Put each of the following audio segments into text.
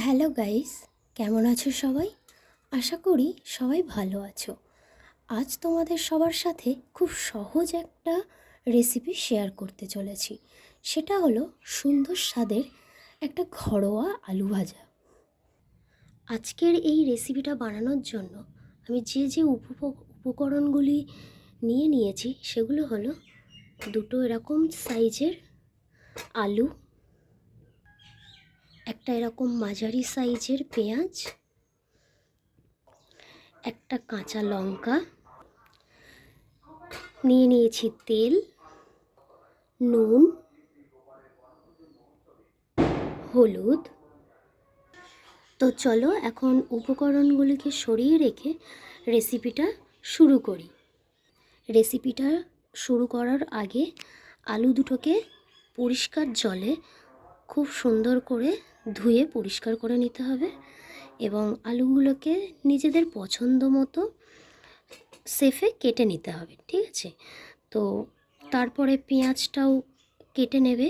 Hello guys, কেমন আছো সবাই? আশা করি সবাই ভালো আছো। আজ তোমাদের সবার সাথে খুব সহজ একটা রেসিপি শেয়ার করতে চলেছি। সেটা হলো সুন্দর স্বাদের একটা ঘরোয়া আলু ভাজা। আজকের এই রেসিপিটা বানানোর জন্য আমি যে উপকরণগুলি নিয়েছি সেগুলো হলো দুটো এরকম সাইজের আলু, একটা এরকম মাঝারি সাইজের পেঁয়াজ, একটা কাঁচা লঙ্কা, নিয়েছি তেল, নুন, হলুদ। তো চলো এখন উপকরণগুলিকে সরিয়ে রেখে রেসিপিটা শুরু করি। রেসিপিটা শুরু করার আগে আলু দুটোকে পরিষ্কার জলে খুব সুন্দর করে ধুয়ে পরিষ্কার করে নিতে হবে এবং আলুগুলোকে নিজেদের পছন্দ মতো শেফে কেটে নিতে হবে, ঠিক আছে? তো তারপরে পেঁয়াজটাও কেটে নেবে,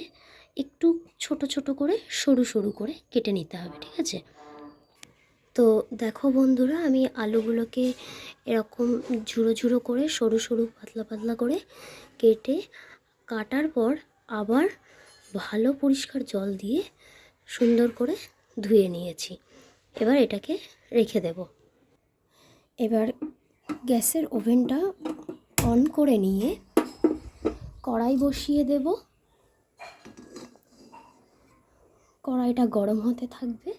একটু ছোট ছোট করে সরু সরু করে কেটে নিতে হবে, ঠিক আছে? তো দেখো বন্ধুরা, আমি আলুগুলোকে এরকম ঝুড়ো ঝুড়ো করে সরু সরু পাতলা পাতলা করে কেটে কাটার পর আবার ভালো পরিষ্কার জল দিয়ে সুন্দর করে ধুয়ে নিয়েছি। এবার এটাকে রেখে দেব। এবার গ্যাসের ওভেনটা অন করে নিয়ে কড়াই বসিয়ে দেব। কড়াইটা গরম হতে থাকবে।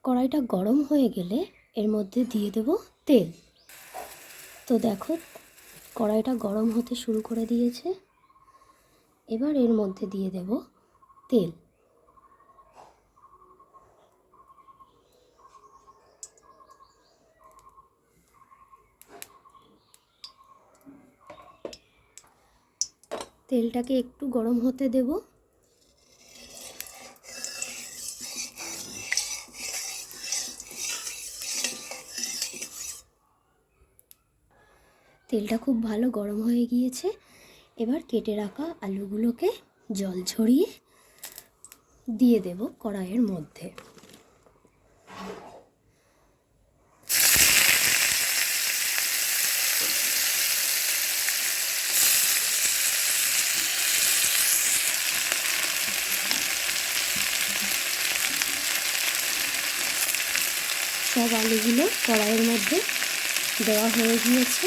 কড়াইটা গরম হয়ে গেলে এর মধ্যে দিয়ে দেব তেল। তো দেখো, কড়াইটা গরম হতে শুরু করে দিয়েছে। এবার এর মধ্যে দিয়ে দেব তেল। তেলটাকে একটু গরম হতে দেব। তেলটা খুব ভালো গরম হয়ে গিয়েছে। এবার কেটে রাখা আলুগুলোকে জল ঝরিয়ে দিয়ে দেব কড়াইয়ের মধ্যে। সব আলুগুলো কড়াইয়ের মধ্যে দেওয়া হয়ে গিয়েছে।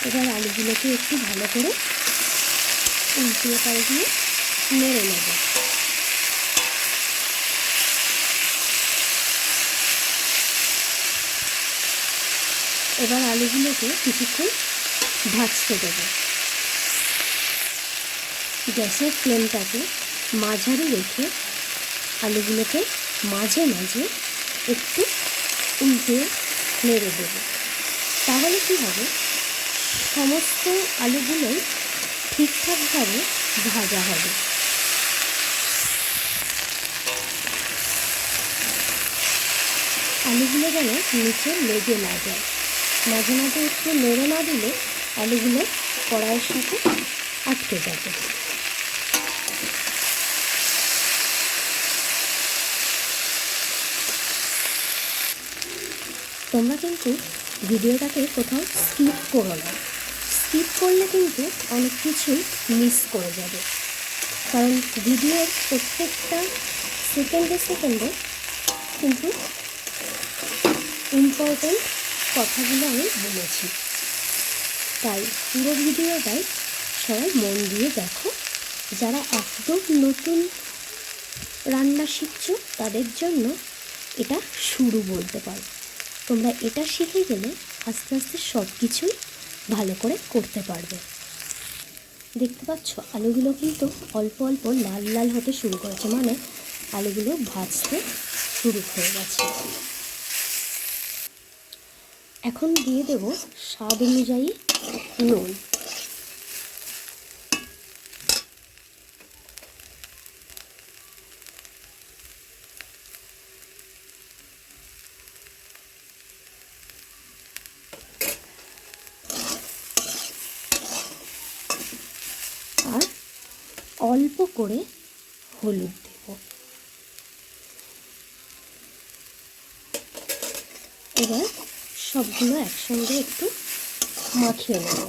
এবার আলুগুলোকে একটু ভালো করে উল্টিয়ে পাল্টিয়ে নেড়ে নেব। এবার আলুগুলোকে কিছুক্ষণ ভাজতে দেব। গ্যাসের ফ্লেমটাকে মাঝারি রেখে আলুগুলোকে মাঝে মাঝে একটু উল্টে নেড়ে দেব। তাহলে কী হবে, সমস্ত আলুগুলোই ঠিকঠাকভাবে ভাজা হবে। আলুগুলো যেন নিচে লেগে না যায়। মাঝে মাঝে একটু নেড়ে না দিলে আলুগুলো কড়াইয়ের সাথে আটকে যাবে। তোমরা কিন্তু ভিডিওটাকে কোথাও স্কিপ করো না। স্কিপ করলে কিন্তু অনেক কিছুই মিস করে যাবে, কারণ ভিডিওর প্রত্যেকটা সেকেন্ডে সেকেন্ডে কিন্তু ইম্পর্টেন্ট কথাগুলো আমি বলেছি। তাই পুরো ভিডিওটাই সবাই মন দিয়ে দেখো। যারা একদম নতুন রান্না শিখছো তাদের জন্য এটা শুরু বলতে পারো। তোমরা এটা শিখে গেলে আস্তে আস্তে সব কিছুই ভালো করে করতে পারবে। দেখতে পাচ্ছ আলুগুলো কিন্তু অল্প অল্প লাল লাল হতে শুরু করেছে, মানে আলুগুলো ভাজতে শুরু হয়ে গেছে। এখন দিয়ে দেব স্বাদ অনুযায়ী নুন। আর অল্প করে হলুদ দেব। এবার সবগুলো একসঙ্গে একটু মাখিয়ে নেব।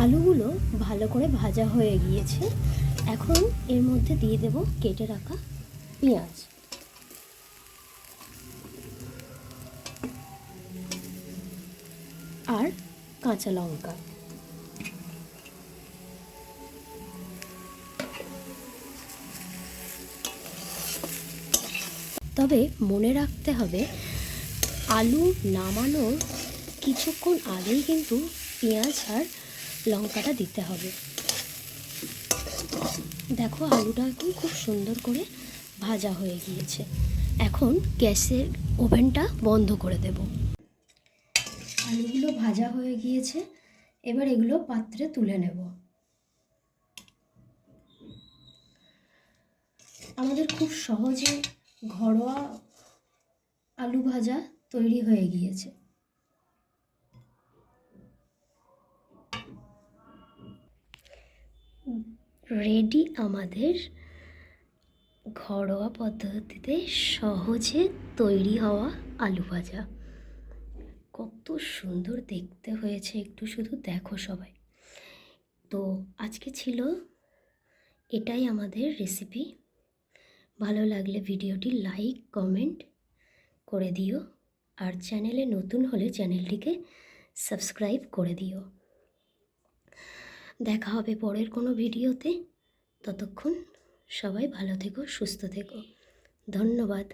আলুগুলো ভালো করে ভাজা হয়ে গিয়েছে। এখন এর মধ্যে দিয়ে দেব কেটে রাখা পেঁয়াজ। আর কাঁচা লঙ্কা। তবে মনে রাখতে হবে আলু নামানোর কিছুক্ষণ আগেই কিন্তু পেঁয়াজ আর লঙ্কাটা দিতে হবে। দেখো আলুটা এখন খুব সুন্দর করে ভাজা হয়ে গিয়েছে। এখন গ্যাসের ওভেনটা বন্ধ করে দেব। আলুগুলো ভাজা হয়ে গিয়েছে, এবার এগুলো পাত্রে তুলে নেব। আমাদের খুব সহজে ঘরোয়া আলু ভাজা তৈরি হয়ে গিয়েছে। রেডি আমাদের ঘরোয়া পদ্ধতিতে সহজে তৈরি হওয়া আলু ভাজা। কত সুন্দর দেখতে হয়েছে একটু শুধু দেখো সবাই। তো আজকে ছিল এটাই আমাদের রেসিপি। ভালো লাগলে ভিডিওটি লাইক কমেন্ট করে দিও, আর চ্যানেলে নতুন হলে চ্যানেলটিকে সাবস্ক্রাইব করে দিও। দেখা হবে পরের কোনো ভিডিওতে। ততক্ষণ সবাই ভালো থেকো, সুস্থ থেকো। ধন্যবাদ।